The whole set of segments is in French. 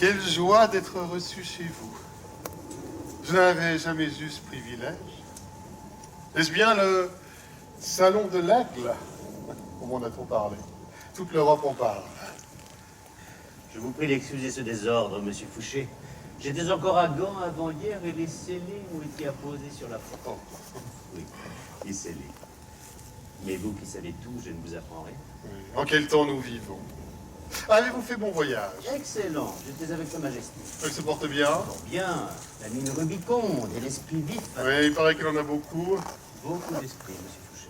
Quelle joie d'être reçu chez vous. Je n'avais jamais eu ce privilège. Est-ce bien le salon de l'Aigle? Comment en a-t-on parlé? Toute l'Europe en parle. Je vous prie d'excuser ce désordre, monsieur Fouché. J'étais encore à Gand avant-hier et les scellés ont été apposés sur la porte. Oh. Oui, les scellés. Mais vous qui savez tout, je ne vous apprends rien. Oui. En quel temps nous vivons? Avez-vous fait bon voyage? Excellent, j'étais avec sa majesté. Elle se porte bien? Bien, la mine rubiconde et l'esprit vif. Oui, il paraît qu'elle en a beaucoup. Beaucoup d'esprit, monsieur Fouché.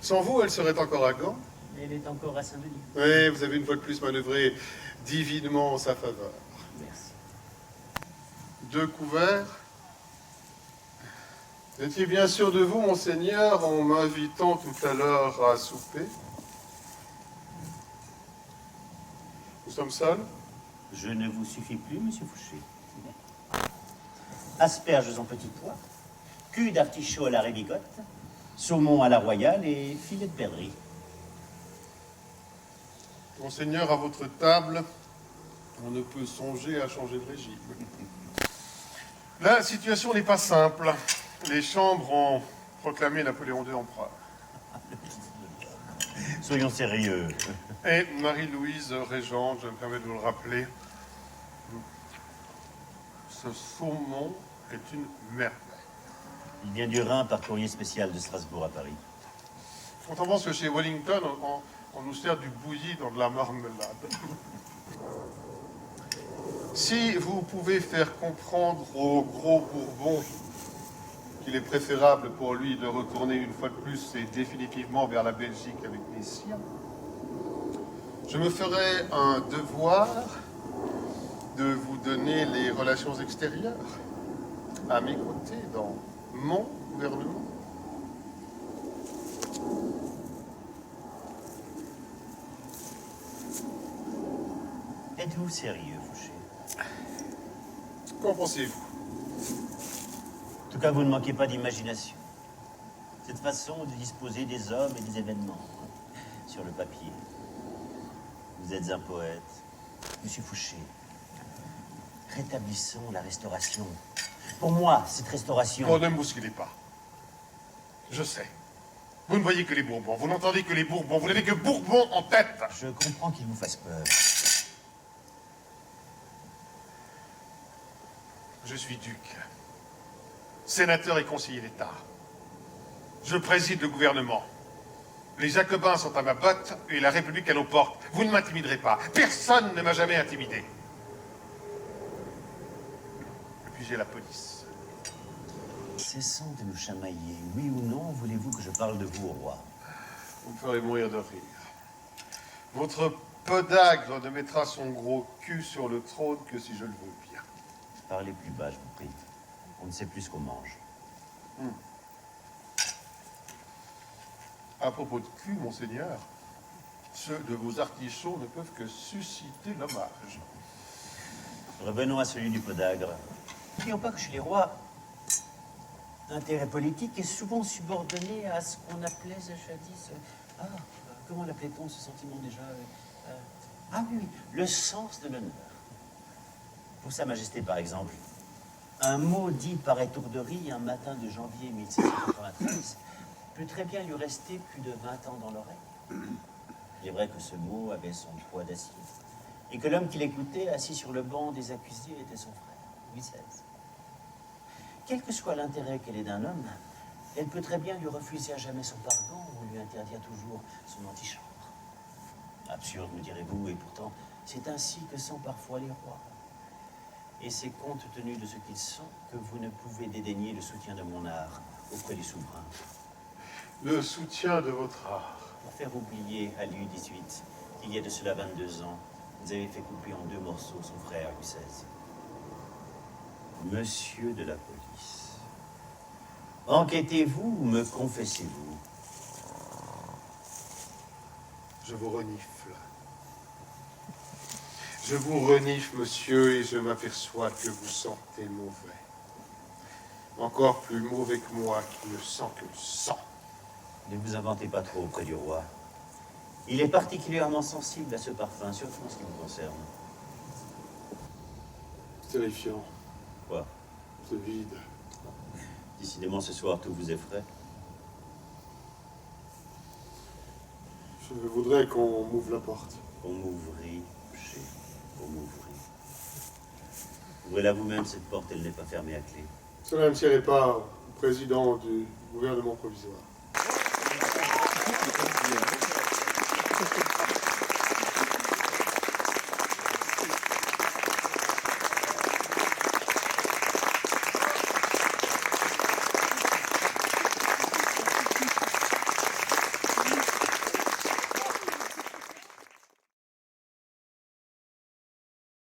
Sans vous, elle serait encore à Gand? Elle est encore à Saint-Denis. Oui, vous avez une fois de plus manœuvré divinement en sa faveur. Merci. 2 couverts. Vous étiez bien sûr de vous, monseigneur, en m'invitant tout à l'heure à souper? Nous sommes seuls? Je ne vous suffis plus, monsieur Fouché. Asperges en petit pois, cul d'artichaut à la rébigote, saumon à la royale et filet de perdrix. Monseigneur, à votre table, on ne peut songer à changer de régime. La situation n'est pas simple. Les chambres ont proclamé Napoléon II empereur. Soyons sérieux. Et Marie-Louise régente, je me permets de vous le rappeler. Ce saumon est une merveille. Il vient du Rhin par courrier spécial de Strasbourg à Paris. Quand on pense que chez Wellington, on nous sert du bouilli dans de la marmelade. Si vous pouvez faire comprendre au gros Bourbon qu'il est préférable pour lui de retourner une fois de plus et définitivement vers la Belgique avec les siens, je me ferai un devoir de vous donner les relations extérieures à mes côtés dans mon gouvernement. Êtes-vous sérieux, Fouché? Qu'en pensez-vous? En tout cas, vous ne manquez pas d'imagination. Cette façon de disposer des hommes et des événements sur le papier. Vous êtes un poète. Monsieur Fouché, rétablissons la restauration. Pour moi, cette restauration... Oh, ne me bousculez pas. Je sais. Vous ne voyez que les Bourbons, vous n'entendez que les Bourbons, vous n'avez que Bourbon en tête. Je comprends qu'il vous fasse peur. Je suis duc, sénateur et conseiller d'État. Je préside le gouvernement. Les Jacobins sont à ma botte et la République à nos portes. Vous ne m'intimiderez pas. Personne ne m'a jamais intimidé. Et puis j'ai la police. Cessons de nous chamailler. Oui ou non, voulez-vous que je parle de vous au roi? Vous me ferez mourir de rire. Votre podagre ne mettra son gros cul sur le trône que si je le veux bien. Parlez plus bas, je vous prie. On ne sait plus ce qu'on mange. À propos de cul, monseigneur, ceux de vos artichauts ne peuvent que susciter l'hommage. Revenons à celui du podagre. N'oublions pas que chez les rois, l'intérêt politique est souvent subordonné à ce qu'on appelait jadis... comment l'appelait-on ce sentiment déjà Ah oui, le sens de l'honneur. Pour Sa Majesté, par exemple, un mot dit par étourderie un matin de janvier 1793 peut très bien lui rester plus de 20 ans dans l'oreille. Il est vrai que ce mot avait son poids d'acier, et que l'homme qui l'écoutait, assis sur le banc des accusés, était son frère, Louis XVI. Quel que soit l'intérêt qu'elle ait d'un homme, elle peut très bien lui refuser à jamais son pardon ou lui interdire toujours son antichambre. Absurde, me direz-vous, et pourtant, c'est ainsi que sont parfois les rois. Et c'est compte tenu de ce qu'ils sont que vous ne pouvez dédaigner le soutien de mon art auprès du souverain. Le soutien de votre art. Pour faire oublier à Louis XVIII qu'il y a de cela 22 ans, vous avez fait couper en 2 morceaux son frère Louis XVI. Monsieur de la police, enquêtez-vous ou me confessez-vous? Je vous renifle. Je vous renifle, monsieur, et je m'aperçois que vous sentez mauvais. Encore plus mauvais que moi, qui ne sent que le sang. Ne vous inventez pas trop auprès du roi. Il est particulièrement sensible à ce parfum, surtout en ce qui me concerne. Terrifiant. Quoi? Ce vide. Décidément, ce soir, tout vous effraie. Je voudrais qu'on m'ouvre la porte. On m'ouvrit, chez. On m'ouvrit. Ouvrez-la vous-même, cette porte, elle n'est pas fermée à clé. Cela ne tirait pas au président du gouvernement provisoire.